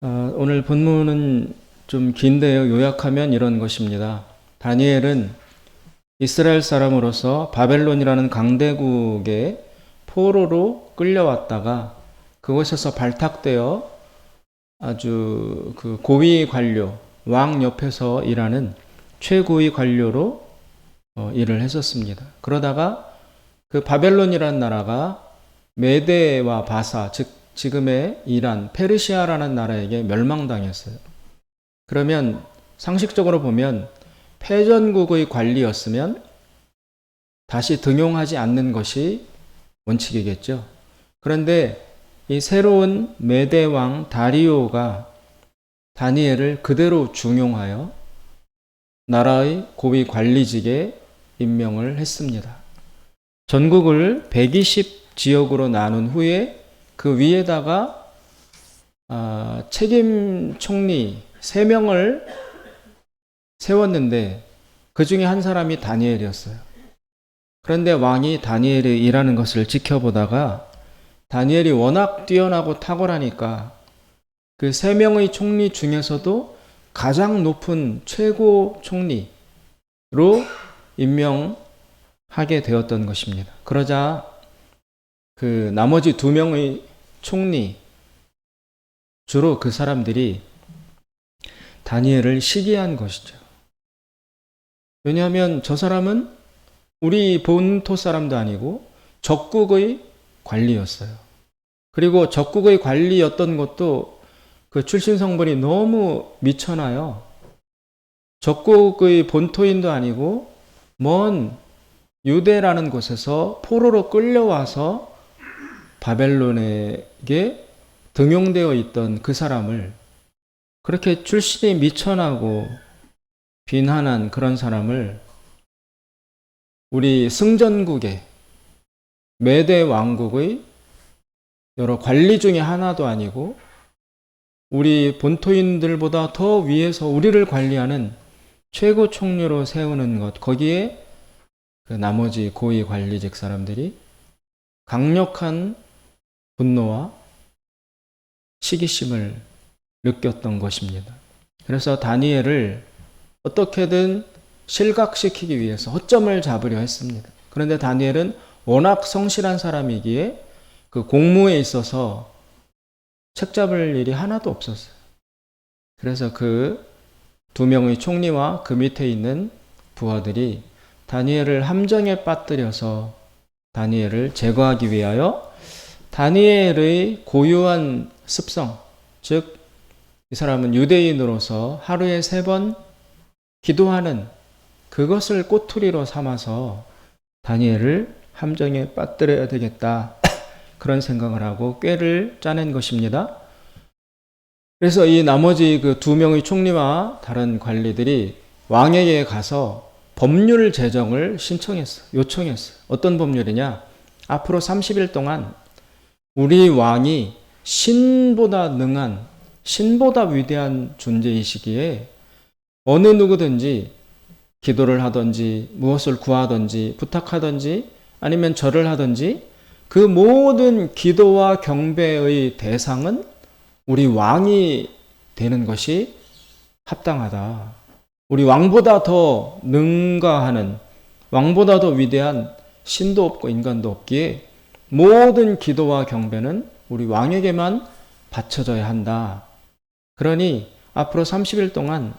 오늘 본문은 좀 긴데요. 요약하면 이런 것입니다. 다니엘은 이스라엘 사람으로서 바벨론이라는 강대국의 포로로 끌려왔다가 그곳에서 발탁되어 아주 그 고위 관료, 왕 옆에서 일하는 최고위 관료로 일을 했었습니다. 그러다가 그 바벨론이라는 나라가 메데와 바사, 즉 지금의 이란, 페르시아라는 나라에게 멸망당했어요. 그러면 상식적으로 보면 패전국의 관리였으면 다시 등용하지 않는 것이 원칙이겠죠. 그런데 이 새로운 메대 왕 다리오가 다니엘을 그대로 중용하여 나라의 고위 관리직에 임명을 했습니다. 전국을 120 지역으로 나눈 후에 그 위에다가 책임 총리 3명을 세웠는데 그 중에 한 사람이 다니엘이었어요. 그런데 왕이 다니엘이 일하는 것을 지켜보다가 다니엘이 워낙 뛰어나고 탁월하니까 그 3명의 총리 중에서도 가장 높은 최고 총리로 임명하게 되었던 것입니다. 그러자 그 나머지 2명의 총리, 주로 그 사람들이 다니엘을 시기한 것이죠. 왜냐하면 저 사람은 우리 본토 사람도 아니고 적국의 관리였어요. 그리고 적국의 관리였던 것도 그 출신 성분이 너무 미천하여 적국의 본토인도 아니고 먼 유대라는 곳에서 포로로 끌려와서 바벨론에게 등용되어 있던 그 사람을, 그렇게 출신이 미천하고 빈한한 그런 사람을 우리 승전국의 메대 왕국의 여러 관리 중에 하나도 아니고 우리 본토인들보다 더 위에서 우리를 관리하는 최고 총리로 세우는 것, 거기에 그 나머지 고위 관리직 사람들이 강력한 분노와 시기심을 느꼈던 것입니다. 그래서 다니엘을 어떻게든 실각시키기 위해서 허점을 잡으려 했습니다. 그런데 다니엘은 워낙 성실한 사람이기에 그 공무에 있어서 책 잡을 일이 하나도 없었어요. 그래서 그 2명의 총리와 그 밑에 있는 부하들이 다니엘을 함정에 빠뜨려서 다니엘을 제거하기 위하여 다니엘의 고유한 습성, 즉 이 사람은 유대인으로서 하루에 3번 기도하는 그것을 꼬투리로 삼아서 다니엘을 함정에 빠뜨려야 되겠다, 그런 생각을 하고 꾀를 짜낸 것입니다. 그래서 이 나머지 그 2명의 총리와 다른 관리들이 왕에게 가서 법률 제정을 신청했어요. 요청했어요. 어떤 법률이냐? 앞으로 30일 동안 우리 왕이 신보다 능한, 신보다 위대한 존재이시기에 어느 누구든지 기도를 하든지 무엇을 구하든지 부탁하든지 아니면 절을 하든지 그 모든 기도와 경배의 대상은 우리 왕이 되는 것이 합당하다. 우리 왕보다 더 능가하는, 왕보다 더 위대한 신도 없고 인간도 없기에 모든 기도와 경배는 우리 왕에게만 바쳐져야 한다. 그러니 앞으로 30일 동안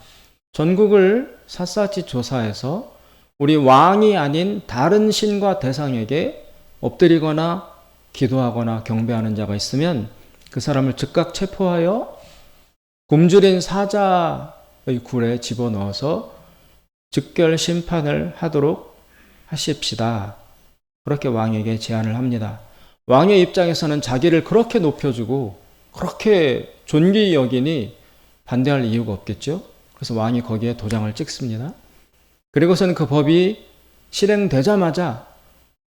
전국을 샅샅이 조사해서 우리 왕이 아닌 다른 신과 대상에게 엎드리거나 기도하거나 경배하는 자가 있으면 그 사람을 즉각 체포하여 굶주린 사자의 굴에 집어넣어서 즉결 심판을 하도록 하십시다. 그렇게 왕에게 제안을 합니다. 왕의 입장에서는 자기를 그렇게 높여주고 그렇게 존귀히 여기니 반대할 이유가 없겠죠. 그래서 왕이 거기에 도장을 찍습니다. 그리고서는 그 법이 실행되자마자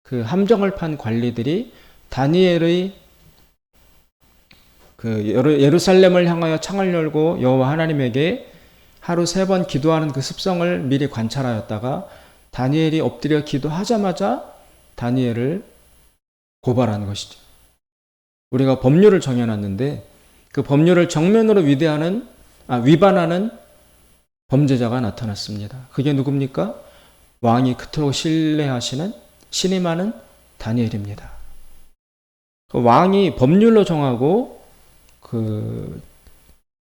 그 함정을 판 관리들이 다니엘의 그 예루살렘을 향하여 창을 열고 여호와 하나님에게 하루 3번 기도하는 그 습성을 미리 관찰하였다가 다니엘이 엎드려 기도하자마자 다니엘을 고발한 것이죠. 우리가 법률을 정해놨는데 그 법률을 정면으로 위반하는 범죄자가 나타났습니다. 그게 누굽니까? 왕이 그토록 신뢰하시는 신임하는 다니엘입니다. 그 왕이 법률로 정하고 그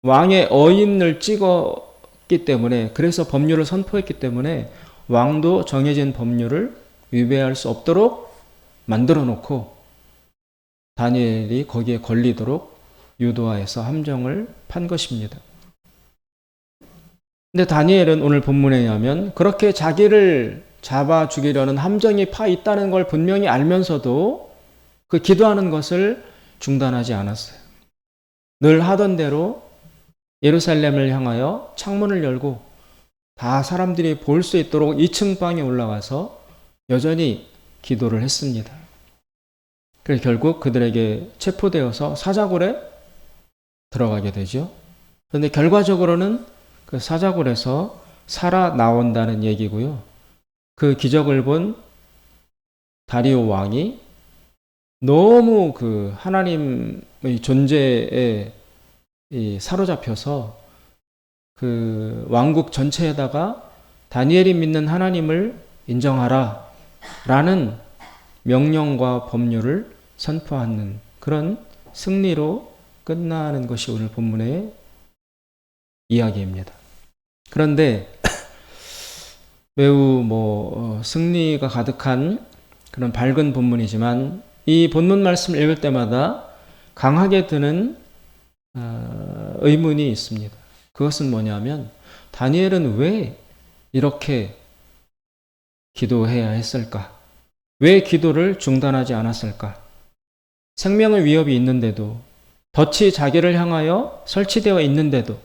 왕의 어인을 찍었기 때문에, 그래서 법률을 선포했기 때문에 왕도 정해진 법률을 위배할 수 없도록 만들어 놓고 다니엘이 거기에 걸리도록 유도하여서 함정을 판 것입니다. 근데 다니엘은 오늘 본문에 의하면 그렇게 자기를 잡아 죽이려는 함정이 파 있다는 걸 분명히 알면서도 그 기도하는 것을 중단하지 않았어요. 늘 하던 대로 예루살렘을 향하여 창문을 열고 다 사람들이 볼 수 있도록 2층 방에 올라가서 여전히 기도를 했습니다. 그래서 결국 그들에게 체포되어서 사자굴에 들어가게 되죠. 그런데 결과적으로는 그 사자굴에서 살아나온다는 얘기고요. 그 기적을 본 다리오 왕이 너무 그 하나님의 존재에 사로잡혀서 그 왕국 전체에다가 다니엘이 믿는 하나님을 인정하라 라는 명령과 법률을 선포하는 그런 승리로 끝나는 것이 오늘 본문의 이야기입니다. 그런데 매우 승리가 가득한 그런 밝은 본문이지만 이 본문 말씀을 읽을 때마다 강하게 드는 의문이 있습니다. 그것은 뭐냐면 다니엘은 왜 이렇게 기도해야 했을까? 왜 기도를 중단하지 않았을까? 생명의 위협이 있는데도, 덫이 자기를 향하여 설치되어 있는데도,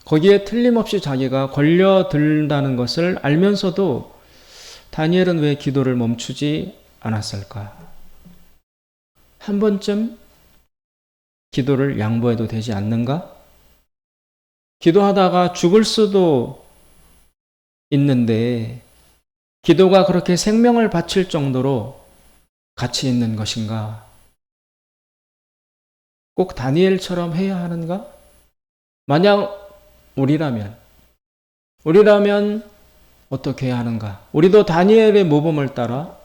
거기에 틀림없이 자기가 걸려든다는 것을 알면서도 다니엘은 왜 기도를 멈추지 않았을까? 한 번쯤 기도를 양보해도 되지 않는가? 기도하다가 죽을 수도 있는데 기도가 그렇게 생명을 바칠 정도로 가치 있는 것인가? 꼭 다니엘처럼 해야 하는가? 만약 우리라면 어떻게 해야 하는가? 우리도 다니엘의 모범을 따라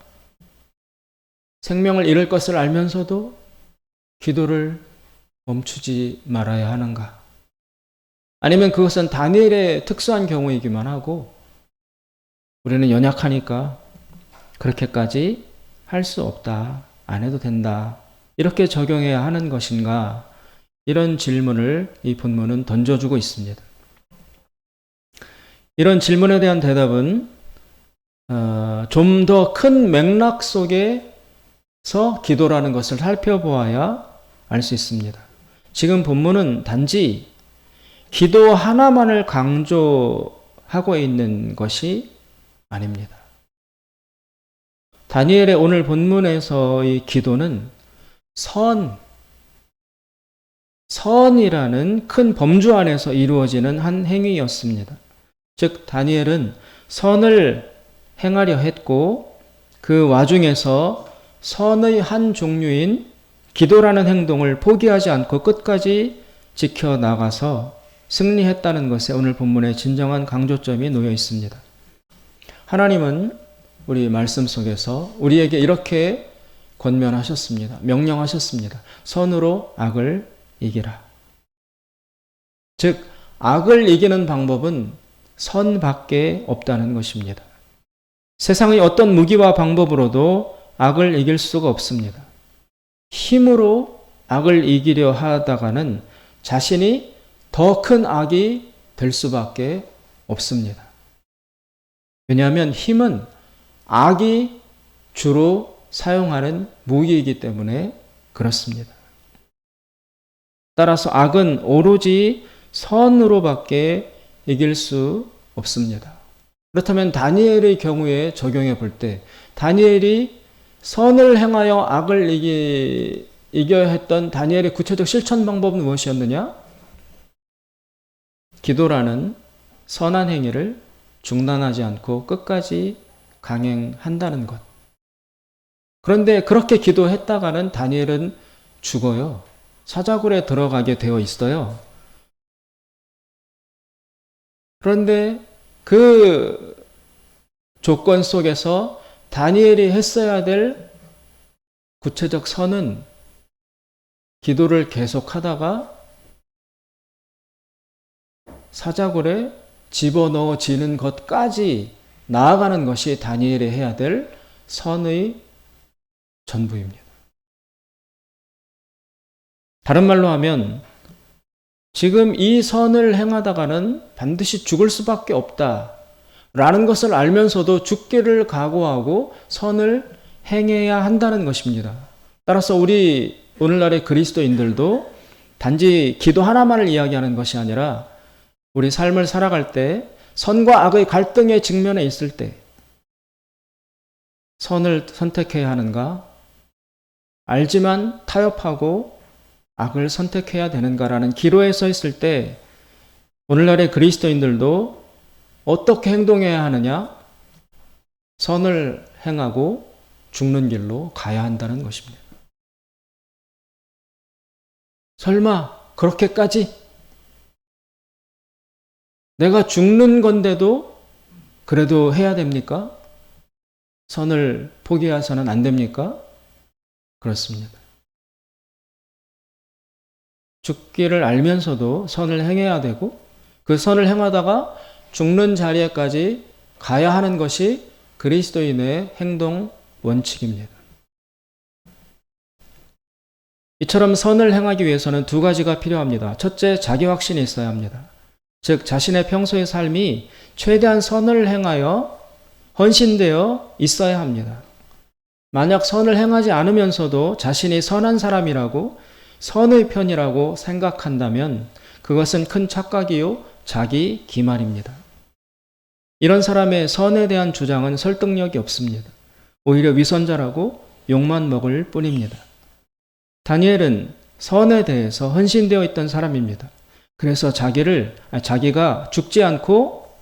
생명을 잃을 것을 알면서도 기도를 멈추지 말아야 하는가? 아니면 그것은 다니엘의 특수한 경우이기만 하고 우리는 연약하니까 그렇게까지 할 수 없다, 안 해도 된다, 이렇게 적용해야 하는 것인가? 이런 질문을 이 본문은 던져주고 있습니다. 이런 질문에 대한 대답은 좀 더 큰 맥락 속에서 기도라는 것을 살펴보아야 알 수 있습니다. 지금 본문은 단지 기도 하나만을 강조하고 있는 것이 아닙니다. 다니엘의 오늘 본문에서의 기도는 선이라는 큰 범주 안에서 이루어지는 한 행위였습니다. 즉 다니엘은 선을 행하려 했고 그 와중에서 선의 한 종류인 기도라는 행동을 포기하지 않고 끝까지 지켜나가서 승리했다는 것에 오늘 본문의 진정한 강조점이 놓여 있습니다. 하나님은 우리 말씀 속에서 우리에게 이렇게 권면하셨습니다. 명령하셨습니다. 선으로 악을 이기라. 즉 악을 이기는 방법은 선밖에 없다는 것입니다. 세상의 어떤 무기와 방법으로도 악을 이길 수가 없습니다. 힘으로 악을 이기려 하다가는 자신이 더 큰 악이 될 수밖에 없습니다. 왜냐하면 힘은 악이 주로 사용하는 무기이기 때문에 그렇습니다. 따라서 악은 오로지 선으로밖에 이길 수 없습니다. 그렇다면 다니엘의 경우에 적용해 볼 때 다니엘이 선을 행하여 악을 이겨야 했던 다니엘의 구체적 실천 방법은 무엇이었느냐? 기도라는 선한 행위를 중단하지 않고 끝까지 강행한다는 것. 그런데 그렇게 기도했다가는 다니엘은 죽어요. 사자굴에 들어가게 되어 있어요. 그런데 그 조건 속에서 다니엘이 했어야 될 구체적 선은 기도를 계속하다가 사자굴에 집어넣어지는 것까지 나아가는 것이 다니엘이 해야 될 선의 전부입니다. 다른 말로 하면 지금 이 선을 행하다가는 반드시 죽을 수밖에 없다라는 것을 알면서도 죽기를 각오하고 선을 행해야 한다는 것입니다. 따라서 우리 오늘날의 그리스도인들도 단지 기도 하나만을 이야기하는 것이 아니라 우리 삶을 살아갈 때 선과 악의 갈등에 직면해 있을 때 선을 선택해야 하는가? 알지만 타협하고 악을 선택해야 되는가라는 기로에 서 있을 때 오늘날의 그리스도인들도 어떻게 행동해야 하느냐? 선을 행하고 죽는 길로 가야 한다는 것입니다. 설마 그렇게까지? 내가 죽는 건데도 그래도 해야 됩니까? 선을 포기해서는 안 됩니까? 그렇습니다. 죽기를 알면서도 선을 행해야 되고 그 선을 행하다가 죽는 자리에까지 가야 하는 것이 그리스도인의 행동 원칙입니다. 이처럼 선을 행하기 위해서는 두 가지가 필요합니다. 첫째, 자기 확신이 있어야 합니다. 즉 자신의 평소의 삶이 최대한 선을 행하여 헌신되어 있어야 합니다. 만약 선을 행하지 않으면서도 자신이 선한 사람이라고 선의 편이라고 생각한다면 그것은 큰 착각이요 자기 기만입니다. 이런 사람의 선에 대한 주장은 설득력이 없습니다. 오히려 위선자라고 욕만 먹을 뿐입니다. 다니엘은 선에 대해서 헌신되어 있던 사람입니다. 그래서 자기가 죽지 않고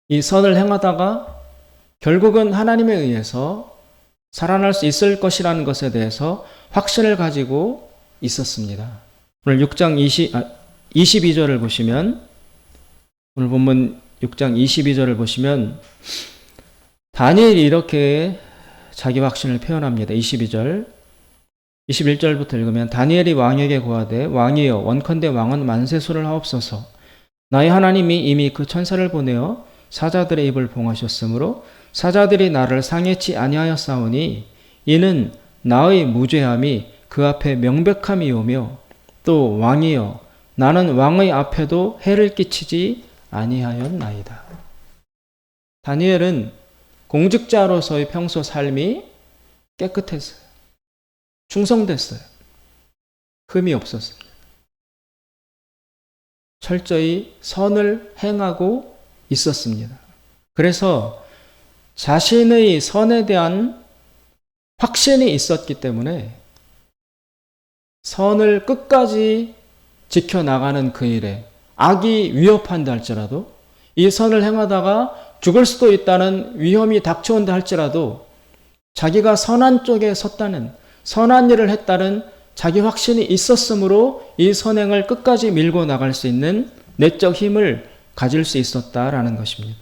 이 선을 행하다가 결국은 하나님에 의해서 살아날 수 있을 것이라는 것에 대해서 확신을 가지고 있었습니다. 오늘 6장 22절을 보시면 오늘 본문 6장 22절을 보시면 다니엘이 이렇게 자기 확신을 표현합니다. 22절 21절부터 읽으면 다니엘이 왕에게 고하되 왕이여 원컨대 왕은 만세수를 하옵소서. 나의 하나님이 이미 그 천사를 보내어 사자들의 입을 봉하셨으므로 사자들이 나를 상해치 아니하였사오니 이는 나의 무죄함이 그 앞에 명백함이오며 또 왕이여 나는 왕의 앞에도 해를 끼치지 아니하였나이다. 다니엘은 공직자로서의 평소 삶이 깨끗했어요. 충성됐어요. 흠이 없었습니다. 철저히 선을 행하고 있었습니다. 그래서 자신의 선에 대한 확신이 있었기 때문에 선을 끝까지 지켜나가는 그 일에 악이 위협한다 할지라도 이 선을 행하다가 죽을 수도 있다는 위험이 닥쳐온다 할지라도 자기가 선한 쪽에 섰다는 선한 일을 했다는 자기 확신이 있었으므로 이 선행을 끝까지 밀고 나갈 수 있는 내적 힘을 가질 수 있었다라는 것입니다.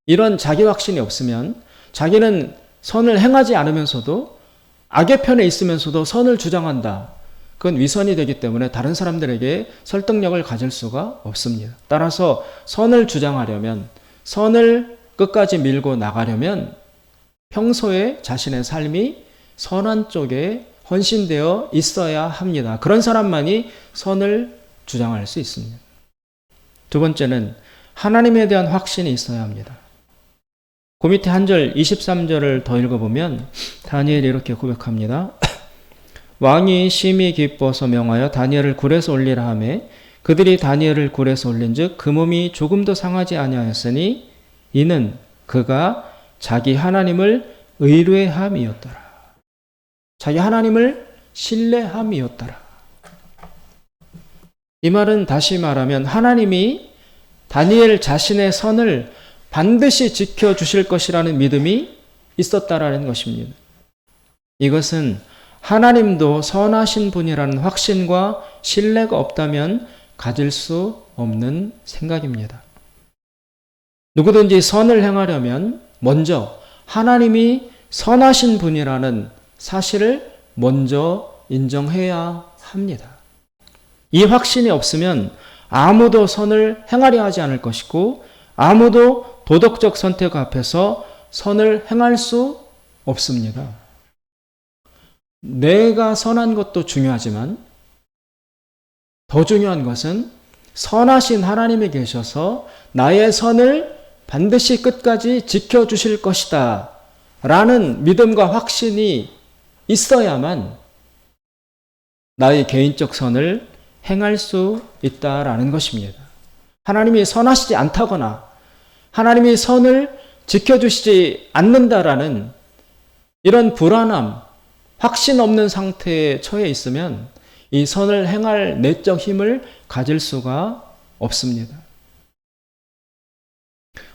이런 자기 확신이 없으면 자기는 선을 행하지 않으면서도 악의 편에 있으면서도 선을 주장한다. 그건 위선이 되기 때문에 다른 사람들에게 설득력을 가질 수가 없습니다. 따라서 선을 주장하려면 선을 끝까지 밀고 나가려면 평소에 자신의 삶이 선한 쪽에 헌신되어 있어야 합니다. 그런 사람만이 선을 주장할 수 있습니다. 두 번째는 하나님에 대한 확신이 있어야 합니다. 그 밑에 한 절 23절을 더 읽어보면 다니엘이 이렇게 고백합니다. 왕이 심히 기뻐서 명하여 다니엘을 굴에서 올리라 하매 그들이 다니엘을 굴에서 올린즉 그 몸이 조금도 상하지 아니하였으니 이는 그가 자기 하나님을 의뢰함이었더라. 자기 하나님을 신뢰함이었더라. 이 말은 다시 말하면 하나님이 다니엘 자신의 선을 반드시 지켜주실 것이라는 믿음이 있었다라는 것입니다. 이것은 하나님도 선하신 분이라는 확신과 신뢰가 없다면 가질 수 없는 생각입니다. 누구든지 선을 행하려면 먼저 하나님이 선하신 분이라는 사실을 먼저 인정해야 합니다. 이 확신이 없으면 아무도 선을 행하려 하지 않을 것이고 아무도 도덕적 선택 앞에서 선을 행할 수 없습니다. 내가 선한 것도 중요하지만 더 중요한 것은 선하신 하나님이 계셔서 나의 선을 반드시 끝까지 지켜주실 것이다 라는 믿음과 확신이 있어야만 나의 개인적 선을 행할 수 있다라는 것입니다. 하나님이 선하시지 않다거나 하나님이 선을 지켜주시지 않는다라는 이런 불안함, 확신 없는 상태에 처해 있으면 이 선을 행할 내적 힘을 가질 수가 없습니다.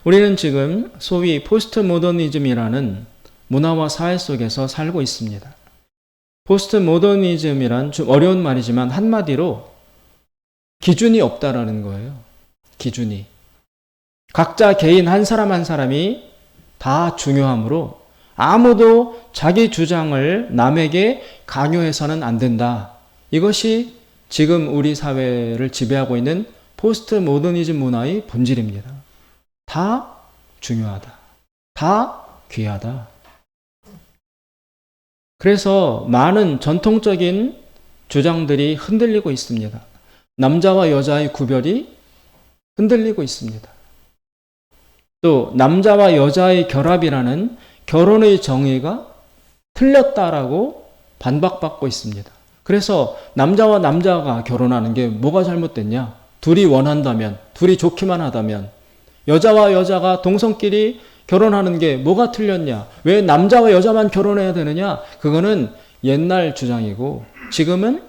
우리는 지금 소위 포스트 모더니즘이라는 문화와 사회 속에서 살고 있습니다. 포스트 모더니즘이란 좀 어려운 말이지만 한마디로 기준이 없다라는 거예요. 기준이. 각자 개인 한 사람 한 사람이 다 중요하므로 아무도 자기 주장을 남에게 강요해서는 안 된다. 이것이 지금 우리 사회를 지배하고 있는 포스트 모더니즘 문화의 본질입니다. 다 중요하다. 다 귀하다. 그래서 많은 전통적인 주장들이 흔들리고 있습니다. 남자와 여자의 구별이 흔들리고 있습니다. 또 남자와 여자의 결합이라는 결혼의 정의가 틀렸다라고 반박받고 있습니다. 그래서 남자와 남자가 결혼하는 게 뭐가 잘못됐냐? 둘이 원한다면, 둘이 좋기만 하다면, 여자와 여자가 동성끼리 결혼하는 게 뭐가 틀렸냐? 왜 남자와 여자만 결혼해야 되느냐? 그거는 옛날 주장이고 지금은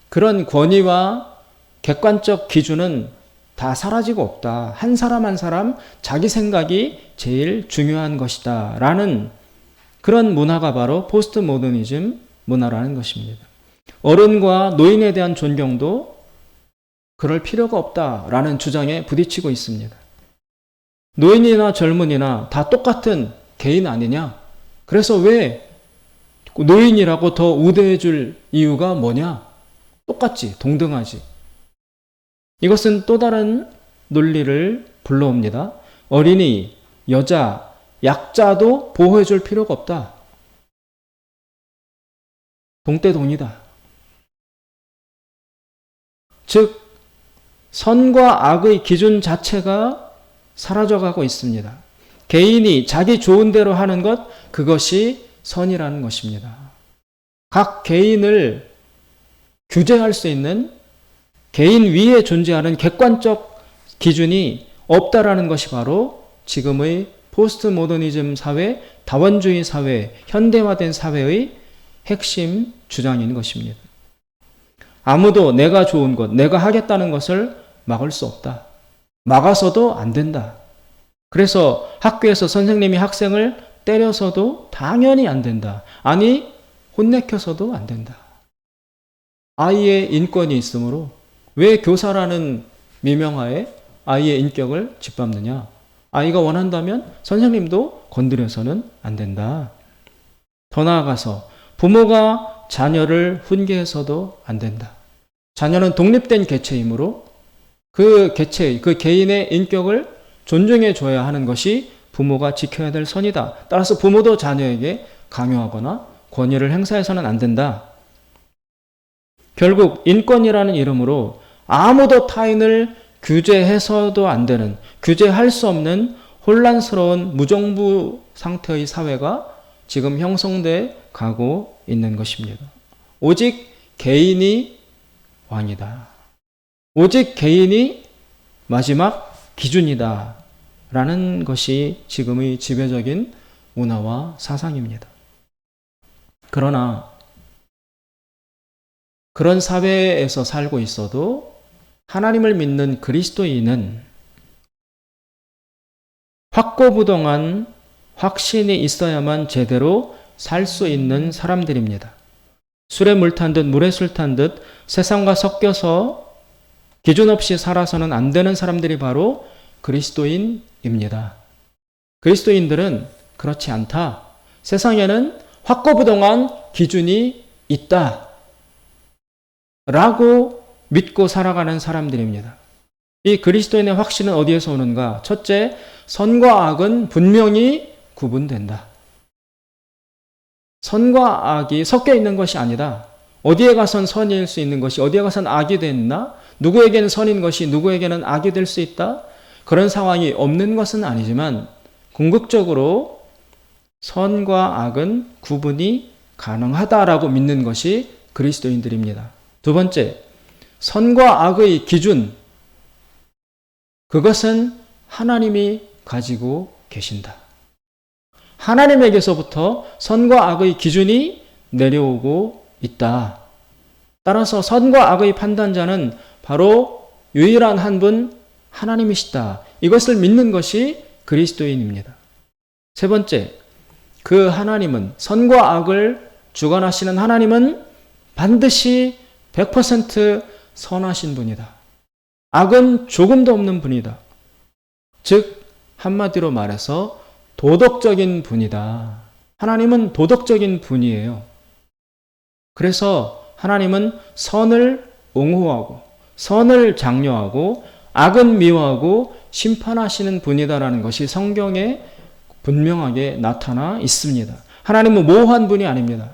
그런 권위와 객관적 기준은 다 사라지고 없다. 한 사람 한 사람 자기 생각이 제일 중요한 것이다. 라는 그런 문화가 바로 포스트 모더니즘 문화라는 것입니다. 어른과 노인에 대한 존경도 그럴 필요가 없다라는 주장에 부딪히고 있습니다. 노인이나 젊은이나 다 똑같은 개인 아니냐? 그래서 왜 노인이라고 더 우대해 줄 이유가 뭐냐? 똑같지, 동등하지. 이것은 또 다른 논리를 불러옵니다. 어린이, 여자, 약자도 보호해 줄 필요가 없다. 동때동이다. 즉, 선과 악의 기준 자체가 사라져가고 있습니다. 개인이 자기 좋은 대로 하는 것, 그것이 선이라는 것입니다. 각 개인을 규제할 수 있는 개인 위에 존재하는 객관적 기준이 없다라는 것이 바로 지금의 포스트 모더니즘 사회, 다원주의 사회, 현대화된 사회의 핵심 주장인 것입니다. 아무도 내가 좋은 것, 내가 하겠다는 것을 막을 수 없다. 막아서도 안 된다. 그래서 학교에서 선생님이 학생을 때려서도 당연히 안 된다. 아니, 혼내켜서도 안 된다. 아이의 인권이 있으므로 왜 교사라는 미명하에 아이의 인격을 짓밟느냐? 아이가 원한다면 선생님도 건드려서는 안 된다. 더 나아가서 부모가 자녀를 훈계해서도 안 된다. 자녀는 독립된 개체이므로 그 개체, 그 개인의 인격을 존중해 줘야 하는 것이 부모가 지켜야 될 선이다. 따라서 부모도 자녀에게 강요하거나 권위를 행사해서는 안 된다. 결국 인권이라는 이름으로 아무도 타인을 규제해서도 안 되는, 규제할 수 없는 혼란스러운 무정부 상태의 사회가 지금 형성돼 가고 있는 것입니다. 오직 개인이 왕이다. 오직 개인이 마지막 기준이다. 라는 것이 지금의 지배적인 문화와 사상입니다. 그러나 그런 사회에서 살고 있어도 하나님을 믿는 그리스도인은 확고부동한 확신이 있어야만 제대로 살 수 있는 사람들입니다. 술에 물 탄 듯 물에 술 탄 듯 세상과 섞여서 기준 없이 살아서는 안 되는 사람들이 바로 그리스도인입니다. 그리스도인들은 그렇지 않다. 세상에는 확고부동한 기준이 있다. 라고 믿고 살아가는 사람들입니다. 이 그리스도인의 확신은 어디에서 오는가? 첫째, 선과 악은 분명히 구분된다. 선과 악이 섞여 있는 것이 아니다. 어디에 가선 선일 수 있는 것이 어디에 가선 악이 됐나? 누구에게는 선인 것이 누구에게는 악이 될 수 있다? 그런 상황이 없는 것은 아니지만 궁극적으로 선과 악은 구분이 가능하다라고 믿는 것이 그리스도인들입니다. 두 번째, 선과 악의 기준, 그것은 하나님이 가지고 계신다. 하나님에게서부터 선과 악의 기준이 내려오고 있다. 따라서 선과 악의 판단자는 바로 유일한 한 분 하나님이시다. 이것을 믿는 것이 그리스도인입니다. 세 번째, 그 하나님은, 선과 악을 주관하시는 하나님은 반드시 100% 선하신 분이다. 악은 조금도 없는 분이다. 즉 한마디로 말해서 도덕적인 분이다. 하나님은 도덕적인 분이에요. 그래서 하나님은 선을 옹호하고 선을 장려하고 악은 미워하고 심판하시는 분이다라는 것이 성경에 분명하게 나타나 있습니다. 하나님은 모호한 분이 아닙니다.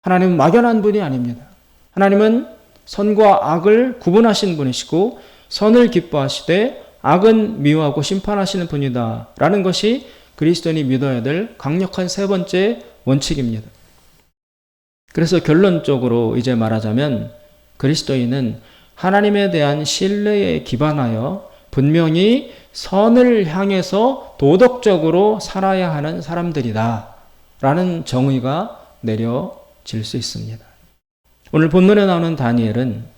하나님은 막연한 분이 아닙니다. 하나님은 선과 악을 구분하신 분이시고 선을 기뻐하시되 악은 미워하고 심판하시는 분이다 라는 것이 그리스도인이 믿어야 될 강력한 세 번째 원칙입니다. 그래서 결론적으로 이제 말하자면 그리스도인은 하나님에 대한 신뢰에 기반하여 분명히 선을 향해서 도덕적으로 살아야 하는 사람들이다 라는 정의가 내려질 수 있습니다. 오늘 본문에 나오는 다니엘은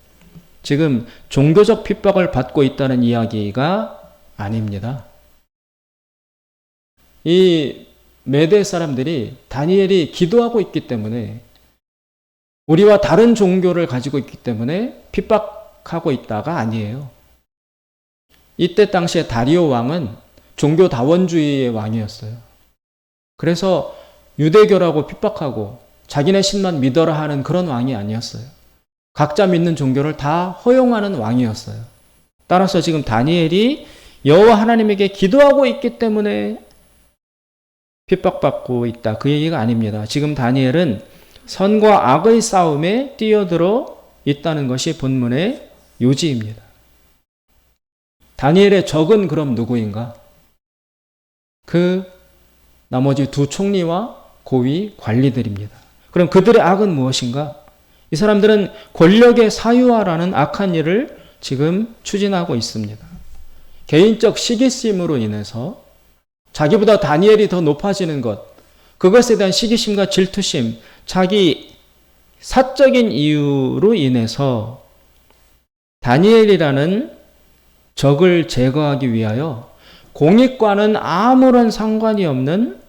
지금 종교적 핍박을 받고 있다는 이야기가 아닙니다. 이 메대 사람들이 다니엘이 기도하고 있기 때문에 우리와 다른 종교를 가지고 있기 때문에 핍박하고 있다가 아니에요. 이때 당시에 다리오 왕은 종교 다원주의의 왕이었어요. 그래서 유대교라고 핍박하고 자기네 신만 믿어라 하는 그런 왕이 아니었어요. 각자 믿는 종교를 다 허용하는 왕이었어요. 따라서 지금 다니엘이 여호와 하나님에게 기도하고 있기 때문에 핍박받고 있다. 그 얘기가 아닙니다. 지금 다니엘은 선과 악의 싸움에 뛰어들어 있다는 것이 본문의 요지입니다. 다니엘의 적은 그럼 누구인가? 그 나머지 두 총리와 고위 관리들입니다. 그럼 그들의 악은 무엇인가? 이 사람들은 권력의 사유화라는 악한 일을 지금 추진하고 있습니다. 개인적 시기심으로 인해서 자기보다 다니엘이 더 높아지는 것, 그것에 대한 시기심과 질투심, 자기 사적인 이유로 인해서 다니엘이라는 적을 제거하기 위하여 공익과는 아무런 상관이 없는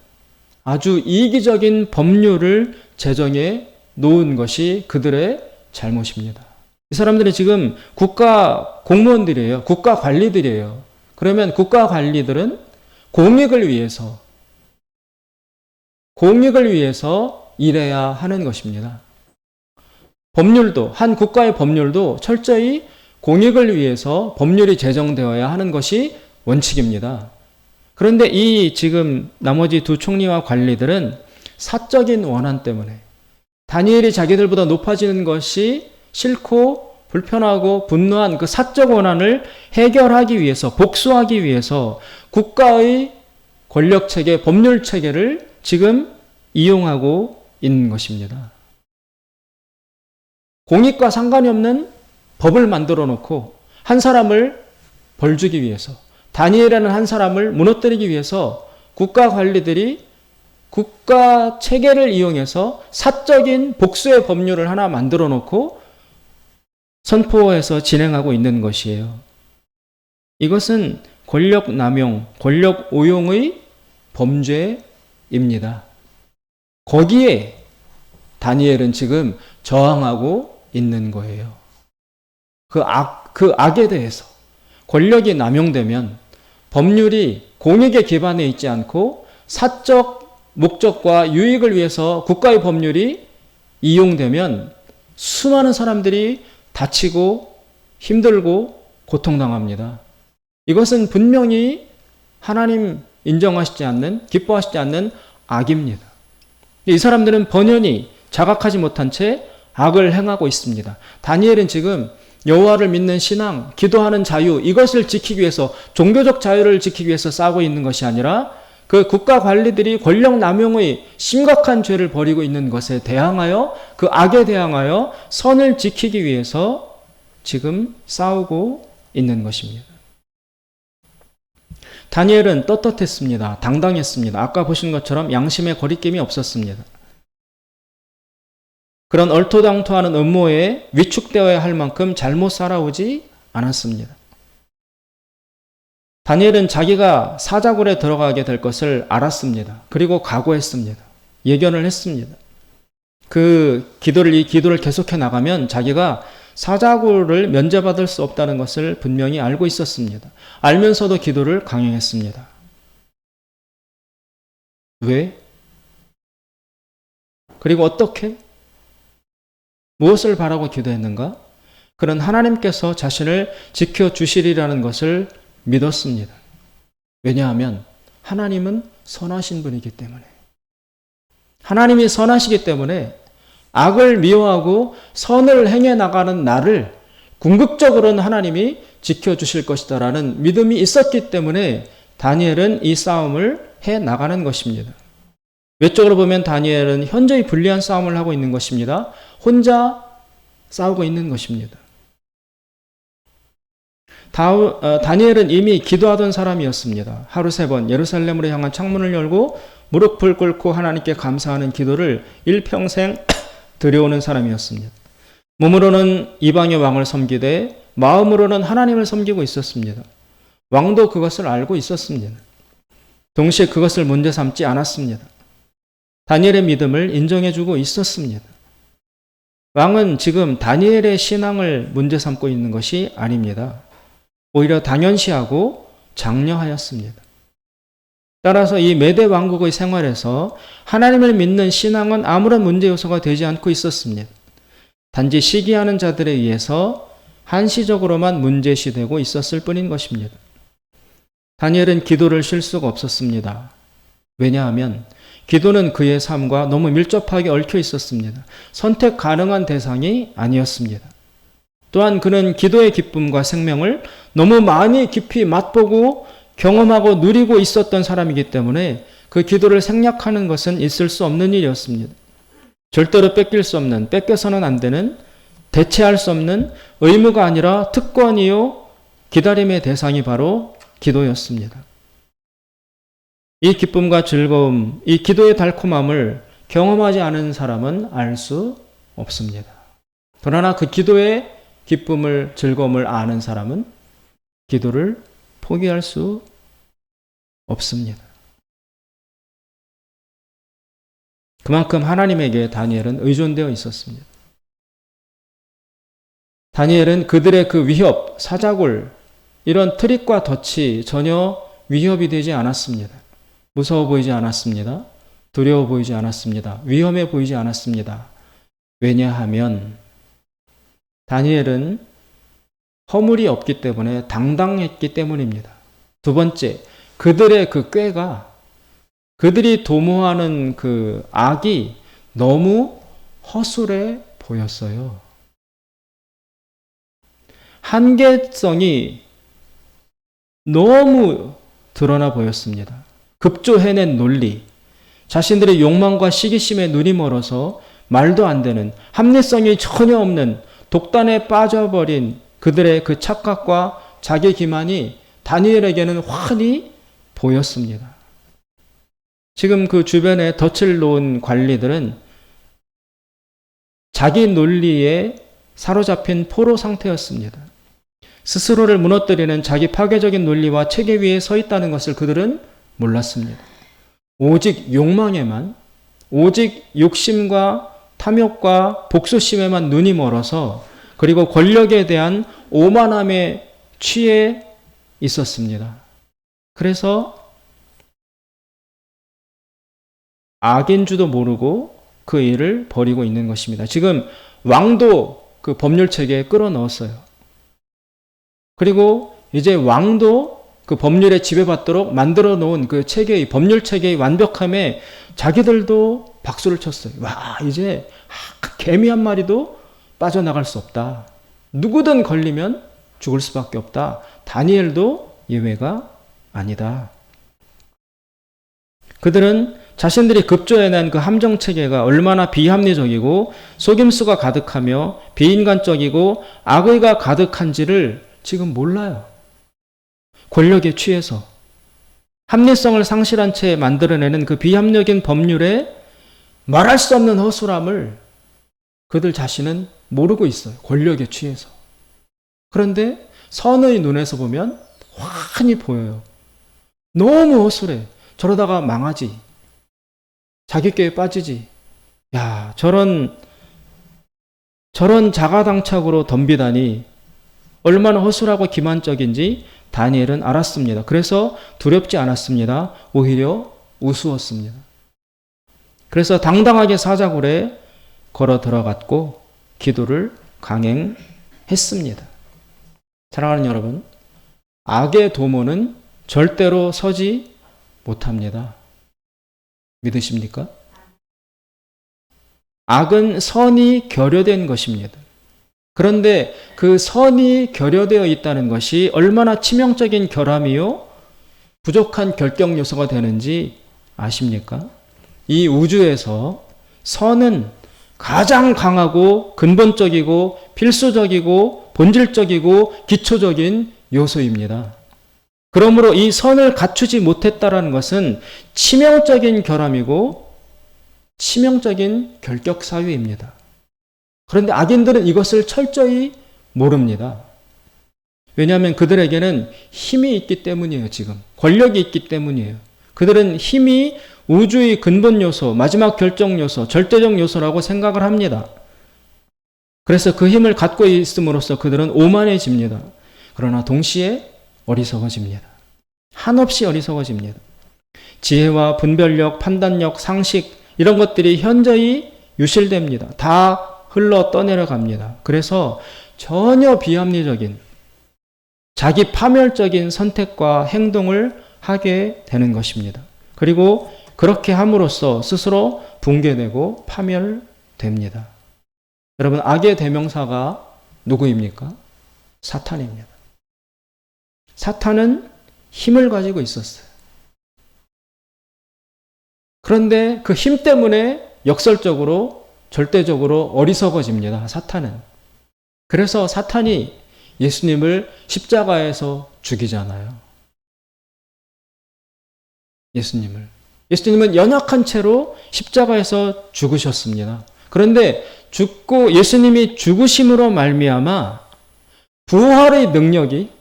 아주 이기적인 법률을 제정해 놓은 것이 그들의 잘못입니다. 이 사람들이 지금 국가 공무원들이에요. 국가 관리들이에요. 그러면 국가 관리들은 공익을 위해서 일해야 하는 것입니다. 법률도, 한 국가의 법률도 철저히 공익을 위해서 법률이 제정되어야 하는 것이 원칙입니다. 그런데 이 지금 나머지 두 총리와 관리들은 사적인 원한 때문에 다니엘이 자기들보다 높아지는 것이 싫고 불편하고 분노한 그 사적 원한을 해결하기 위해서, 복수하기 위해서 국가의 권력체계, 법률체계를 지금 이용하고 있는 것입니다. 공익과 상관이 없는 법을 만들어 놓고 한 사람을 벌 주기 위해서, 다니엘이라는 한 사람을 무너뜨리기 위해서 국가 관리들이 국가 체계를 이용해서 사적인 복수의 법률을 하나 만들어 놓고 선포해서 진행하고 있는 것이에요. 이것은 권력 남용, 권력 오용의 범죄입니다. 거기에 다니엘은 지금 저항하고 있는 거예요. 그 악에 대해서 권력이 남용되면 법률이 공익에 기반해 있지 않고 사적 목적과 유익을 위해서 국가의 법률이 이용되면 수많은 사람들이 다치고 힘들고 고통당합니다. 이것은 분명히 하나님 인정하시지 않는, 기뻐하시지 않는 악입니다. 이 사람들은 번연히 자각하지 못한 채 악을 행하고 있습니다. 다니엘은 지금 여호와를 믿는 신앙, 기도하는 자유, 이것을 지키기 위해서, 종교적 자유를 지키기 위해서 싸우고 있는 것이 아니라 그 국가 관리들이 권력 남용의 심각한 죄를 벌이고 있는 것에 대항하여, 그 악에 대항하여 선을 지키기 위해서 지금 싸우고 있는 것입니다. 다니엘은 떳떳했습니다. 당당했습니다. 아까 보신 것처럼 양심의 거리낌이 없었습니다. 그런 얼토당토하는 음모에 위축되어야 할 만큼 잘못 살아오지 않았습니다. 다니엘은 자기가 사자굴에 들어가게 될 것을 알았습니다. 그리고 각오했습니다. 예견을 했습니다. 이 기도를 계속해 나가면 자기가 사자굴을 면제받을 수 없다는 것을 분명히 알고 있었습니다. 알면서도 기도를 강행했습니다. 왜? 그리고 어떻게? 무엇을 바라고 기도했는가? 그는 하나님께서 자신을 지켜주시리라는 것을 믿었습니다. 왜냐하면 하나님은 선하신 분이기 때문에. 하나님이 선하시기 때문에 악을 미워하고 선을 행해 나가는 나를 궁극적으로는 하나님이 지켜주실 것이다라는 믿음이 있었기 때문에 다니엘은 이 싸움을 해 나가는 것입니다. 외적으로 보면 다니엘은 현저히 불리한 싸움을 하고 있는 것입니다. 혼자 싸우고 있는 것입니다. 다니엘은 이미 기도하던 사람이었습니다. 하루 3번 예루살렘으로 향한 창문을 열고 무릎을 꿇고 하나님께 감사하는 기도를 일평생 드려오는 사람이었습니다. 몸으로는 이방의 왕을 섬기되 마음으로는 하나님을 섬기고 있었습니다. 왕도 그것을 알고 있었습니다. 동시에 그것을 문제 삼지 않았습니다. 다니엘의 믿음을 인정해주고 있었습니다. 왕은 지금 다니엘의 신앙을 문제 삼고 있는 것이 아닙니다. 오히려 당연시하고 장려하였습니다. 따라서 이 메대 왕국의 생활에서 하나님을 믿는 신앙은 아무런 문제 요소가 되지 않고 있었습니다. 단지 시기하는 자들에 의해서 한시적으로만 문제시되고 있었을 뿐인 것입니다. 다니엘은 기도를 쉴 수가 없었습니다. 왜냐하면 기도는 그의 삶과 너무 밀접하게 얽혀 있었습니다. 선택 가능한 대상이 아니었습니다. 또한 그는 기도의 기쁨과 생명을 너무 많이 깊이 맛보고 경험하고 누리고 있었던 사람이기 때문에 그 기도를 생략하는 것은 있을 수 없는 일이었습니다. 절대로 뺏길 수 없는, 뺏겨서는 안 되는, 대체할 수 없는 의무가 아니라 특권이요 기다림의 대상이 바로 기도였습니다. 이 기쁨과 즐거움, 이 기도의 달콤함을 경험하지 않은 사람은 알 수 없습니다. 그러나 그 기도의 기쁨을, 즐거움을 아는 사람은 기도를 포기할 수 없습니다. 그만큼 하나님에게 다니엘은 의존되어 있었습니다. 다니엘은 그들의 그 위협, 사자굴, 이런 트릭과 덫이 전혀 위협이 되지 않았습니다. 무서워 보이지 않았습니다. 두려워 보이지 않았습니다. 위험해 보이지 않았습니다. 왜냐하면 다니엘은 허물이 없기 때문에 당당했기 때문입니다. 두 번째, 그들의 그 꾀가, 그들이 도모하는 그 악이 너무 허술해 보였어요. 한계성이 너무 드러나 보였습니다. 급조해낸 논리, 자신들의 욕망과 시기심에 눈이 멀어서 말도 안 되는, 합리성이 전혀 없는 독단에 빠져버린 그들의 그 착각과 자기 기만이 다니엘에게는 환히 보였습니다. 지금 그 주변에 덫을 놓은 관리들은 자기 논리에 사로잡힌 포로 상태였습니다. 스스로를 무너뜨리는 자기 파괴적인 논리와 체계 위에 서 있다는 것을 그들은 몰랐습니다. 오직 욕망에만, 오직 욕심과 탐욕과 복수심에만 눈이 멀어서 그리고 권력에 대한 오만함에 취해 있었습니다. 그래서 악인 줄도 모르고 그 일을 벌이고 있는 것입니다. 지금 왕도 그 법률 체계에 끌어넣었어요. 그리고 이제 왕도 그 법률에 지배받도록 만들어 놓은 그 체계의 법률 체계의 완벽함에 자기들도 박수를 쳤어요. 와, 이제 개미 한 마리도 빠져나갈 수 없다. 누구든 걸리면 죽을 수밖에 없다. 다니엘도 예외가 아니다. 그들은 자신들이 급조해낸 그 함정 체계가 얼마나 비합리적이고 속임수가 가득하며 비인간적이고 악의가 가득한지를 지금 몰라요. 권력에 취해서 합리성을 상실한 채 만들어내는 그 비합리적인 법률에 말할 수 없는 허술함을 그들 자신은 모르고 있어요. 권력에 취해서. 그런데 선의 눈에서 보면 환히 보여요. 너무 허술해. 저러다가 망하지. 자기께에 빠지지. 야, 저런 자가당착으로 덤비다니 얼마나 허술하고 기만적인지 다니엘은 알았습니다. 그래서 두렵지 않았습니다. 오히려 우스웠습니다. 그래서 당당하게 사자굴에 걸어 들어갔고 기도를 강행했습니다. 사랑하는 여러분, 악의 도모는 절대로 서지 못합니다. 믿으십니까? 악은 선이 결여된 것입니다. 그런데 그 선이 결여되어 있다는 것이 얼마나 치명적인 결함이요? 부족한 결격 요소가 되는지 아십니까? 이 우주에서 선은 가장 강하고 근본적이고 필수적이고 본질적이고 기초적인 요소입니다. 그러므로 이 선을 갖추지 못했다라는 것은 치명적인 결함이고 치명적인 결격 사유입니다. 그런데 악인들은 이것을 철저히 모릅니다. 왜냐하면 그들에게는 힘이 있기 때문이에요. 지금 권력이 있기 때문이에요. 그들은 힘이 우주의 근본 요소, 마지막 결정 요소, 절대적 요소라고 생각을 합니다. 그래서 그 힘을 갖고 있음으로써 그들은 오만해집니다. 그러나 동시에 어리석어집니다. 한없이 어리석어집니다. 지혜와 분별력, 판단력, 상식 이런 것들이 현저히 유실됩니다. 다 흘러 떠내려갑니다. 그래서 전혀 비합리적인 자기 파멸적인 선택과 행동을 하게 되는 것입니다. 그리고 그렇게 함으로써 스스로 붕괴되고 파멸됩니다. 여러분, 악의 대명사가 누구입니까? 사탄입니다. 사탄은 힘을 가지고 있었어요. 그런데 그 힘 때문에 역설적으로 절대적으로 어리석어집니다. 사탄은. 그래서 사탄이 예수님을 십자가에서 죽이잖아요. 예수님은 연약한 채로 십자가에서 죽으셨습니다. 그런데 예수님이 죽으심으로 말미암아 부활의 능력이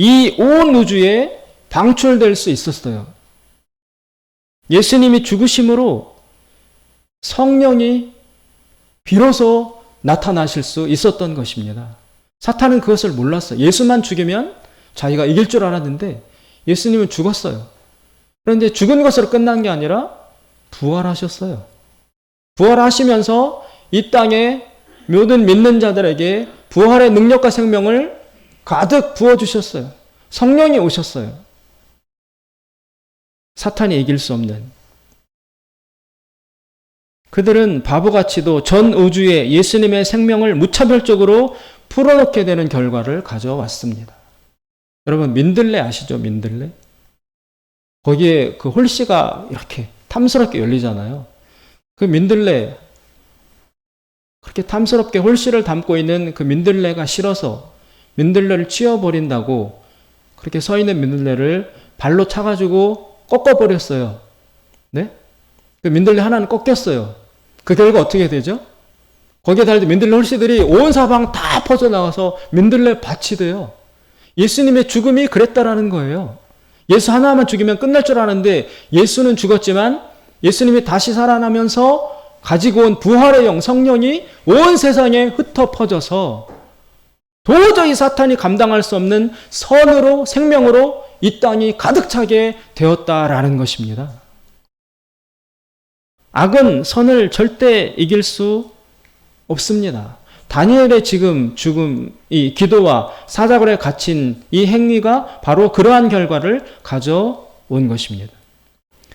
이 온 우주에 방출될 수 있었어요. 예수님이 죽으심으로 성령이 비로소 나타나실 수 있었던 것입니다. 사탄은 그것을 몰랐어요. 예수만 죽이면 자기가 이길 줄 알았는데 예수님은 죽었어요. 그런데 죽은 것으로 끝난 게 아니라 부활하셨어요. 부활하시면서 이 땅에 모든 믿는 자들에게 부활의 능력과 생명을 가득 부어주셨어요. 성령이 오셨어요. 사탄이 이길 수 없는. 그들은 바보같이도 전 우주에 예수님의 생명을 무차별적으로 풀어놓게 되는 결과를 가져왔습니다. 여러분, 민들레 아시죠? 민들레? 거기에 그 홀씨가 이렇게 탐스럽게 열리잖아요. 그 민들레, 그렇게 탐스럽게 홀씨를 담고 있는 그 민들레가 싫어서 민들레를 치워버린다고 그렇게 서 있는 민들레를 발로 차가지고 꺾어버렸어요. 네? 그 민들레 하나는 꺾였어요. 그 결과 어떻게 되죠? 거기에 달린 민들레 홀씨들이 온 사방 다 퍼져나가서 민들레 밭이 돼요. 예수님의 죽음이 그랬다라는 거예요. 예수 하나만 죽이면 끝날 줄 아는데 예수는 죽었지만 예수님이 다시 살아나면서 가지고 온 부활의 영 성령이 온 세상에 흩어 퍼져서 도저히 사탄이 감당할 수 없는 선으로 생명으로 이 땅이 가득 차게 되었다라는 것입니다. 악은 선을 절대 이길 수 없습니다. 다니엘의 지금 죽음, 이 기도와 사자굴에 갇힌 이 행위가 바로 그러한 결과를 가져온 것입니다.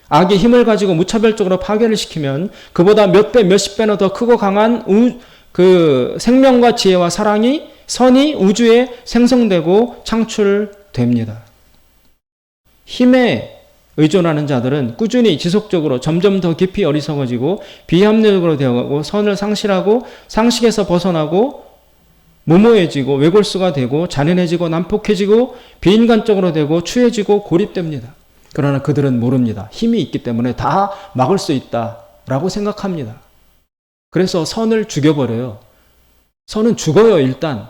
악이 힘을 가지고 무차별적으로 파괴를 시키면 그보다 몇 배, 몇십 배나 더 크고 강한 그 생명과 지혜와 사랑이 선이 우주에 생성되고 창출됩니다. 힘에 의존하는 자들은 꾸준히 지속적으로 점점 더 깊이 어리석어지고 비합리적으로 되어가고 선을 상실하고 상식에서 벗어나고 무모해지고 외골수가 되고 잔인해지고 난폭해지고 비인간적으로 되고 추해지고 고립됩니다. 그러나 그들은 모릅니다. 힘이 있기 때문에 다 막을 수 있다라고 생각합니다. 그래서 선을 죽여버려요. 선은 죽어요, 일단.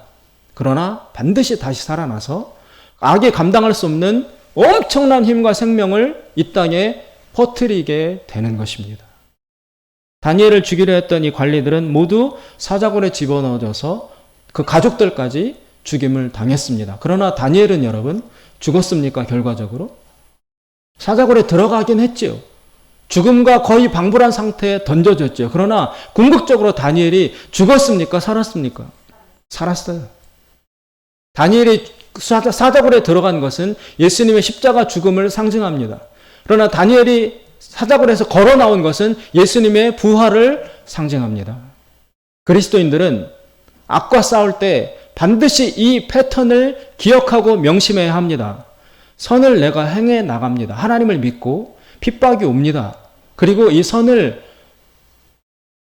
그러나 반드시 다시 살아나서 악에 감당할 수 없는 엄청난 힘과 생명을 이 땅에 퍼뜨리게 되는 것입니다. 다니엘을 죽이려 했던 이 관리들은 모두 사자굴에 집어넣어져서 그 가족들까지 죽임을 당했습니다. 그러나 다니엘은 여러분 죽었습니까? 결과적으로? 사자굴에 들어가긴 했지요. 죽음과 거의 방불한 상태에 던져졌죠. 그러나 궁극적으로 다니엘이 죽었습니까? 살았습니까? 살았어요. 다니엘이 사자굴에 들어간 것은 예수님의 십자가 죽음을 상징합니다. 그러나 다니엘이 사자굴에서 걸어 나온 것은 예수님의 부활을 상징합니다. 그리스도인들은 악과 싸울 때 반드시 이 패턴을 기억하고 명심해야 합니다. 선을 내가 행해 나갑니다. 하나님을 믿고 핍박이 옵니다. 그리고 이 선을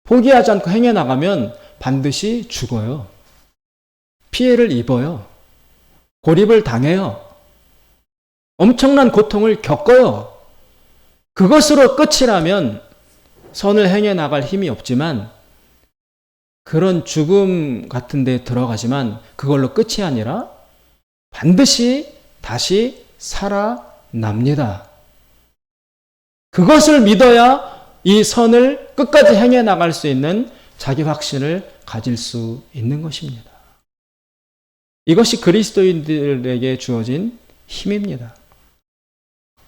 포기하지 않고 행해 나가면 반드시 죽어요. 피해를 입어요. 고립을 당해요. 엄청난 고통을 겪어요. 그것으로 끝이라면 선을 행해 나갈 힘이 없지만 그런 죽음 같은 데 들어가지만 그걸로 끝이 아니라 반드시 다시 살아납니다. 그것을 믿어야 이 선을 끝까지 행해 나갈 수 있는 자기 확신을 가질 수 있는 것입니다. 이것이 그리스도인들에게 주어진 힘입니다.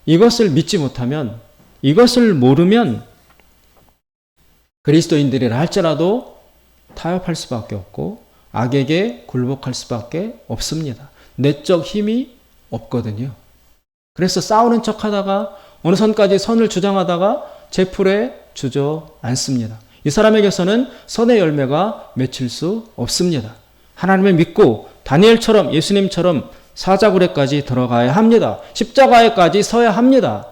이것을 믿지 못하면, 이것을 모르면 그리스도인들이라 할지라도 타협할 수밖에 없고 악에게 굴복할 수밖에 없습니다. 내적 힘이 없거든요. 그래서 싸우는 척하다가 어느 선까지 선을 주장하다가 제풀에 주저앉습니다. 이 사람에게서는 선의 열매가 맺힐 수 없습니다. 하나님을 믿고 다니엘처럼 예수님처럼 사자굴에까지 들어가야 합니다. 십자가에까지 서야 합니다.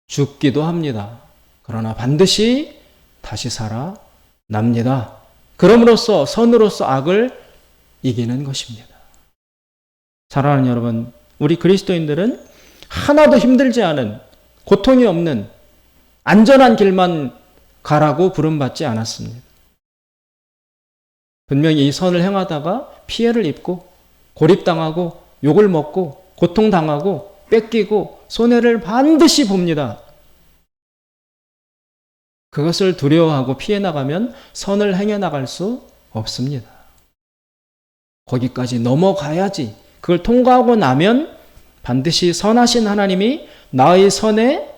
죽기도 합니다. 그러나 반드시 다시 살아납니다. 그럼으로써 선으로서 악을 이기는 것입니다. 사랑하는 여러분, 우리 그리스도인들은 하나도 힘들지 않은, 고통이 없는 안전한 길만 가라고 부름받지 않았습니다. 분명히 이 선을 행하다가 피해를 입고 고립당하고 욕을 먹고 고통당하고 뺏기고 손해를 반드시 봅니다. 그것을 두려워하고 피해 나가면 선을 행해 나갈 수 없습니다. 거기까지 넘어가야지. 그걸 통과하고 나면 반드시 선하신 하나님이 나의 선에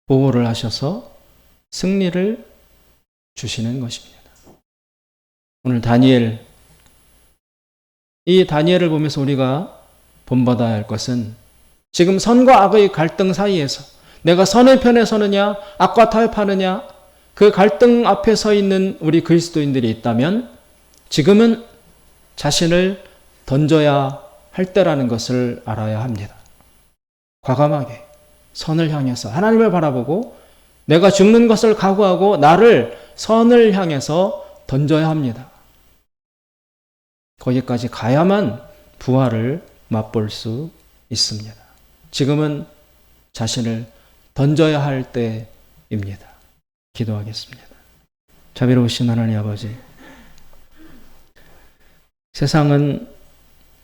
보호를 하셔서 승리를 주시는 것입니다. 오늘 다니엘, 이 다니엘을 보면서 우리가 본받아야 할 것은 지금 선과 악의 갈등 사이에서 내가 선의 편에 서느냐 악과 타협하느냐, 그 갈등 앞에 서 있는 우리 그리스도인들이 있다면 지금은 자신을 던져야 할 때라는 것을 알아야 합니다. 과감하게 선을 향해서 하나님을 바라보고 내가 죽는 것을 각오하고 나를 선을 향해서 던져야 합니다. 거기까지 가야만 부활을 맛볼 수 있습니다. 지금은 자신을 던져야 할 때입니다. 기도하겠습니다. 자비로우신 하나님 아버지, 세상은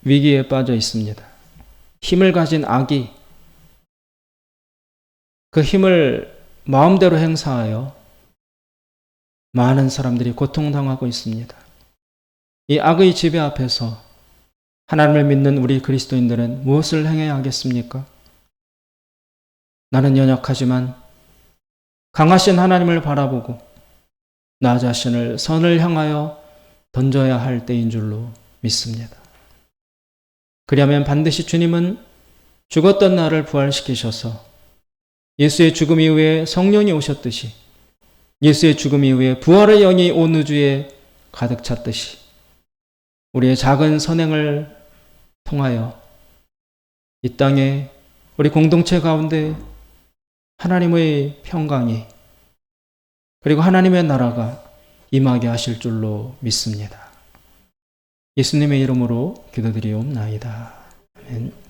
위기에 빠져 있습니다. 힘을 가진 악이 그 힘을 마음대로 행사하여 많은 사람들이 고통당하고 있습니다. 이 악의 지배 앞에서 하나님을 믿는 우리 그리스도인들은 무엇을 행해야 하겠습니까? 나는 연약하지만 강하신 하나님을 바라보고 나 자신을 선을 향하여 던져야 할 때인 줄로 믿습니다. 그리하면 반드시 주님은 죽었던 나를 부활시키셔서 예수의 죽음 이후에 성령이 오셨듯이 예수의 죽음 이후에 부활의 영이 온 우주에 가득 찼듯이 우리의 작은 선행을 통하여 이 땅에 우리 공동체 가운데 하나님의 평강이 그리고 하나님의 나라가 임하게 하실 줄로 믿습니다. 예수님의 이름으로 기도드리옵나이다. 아멘.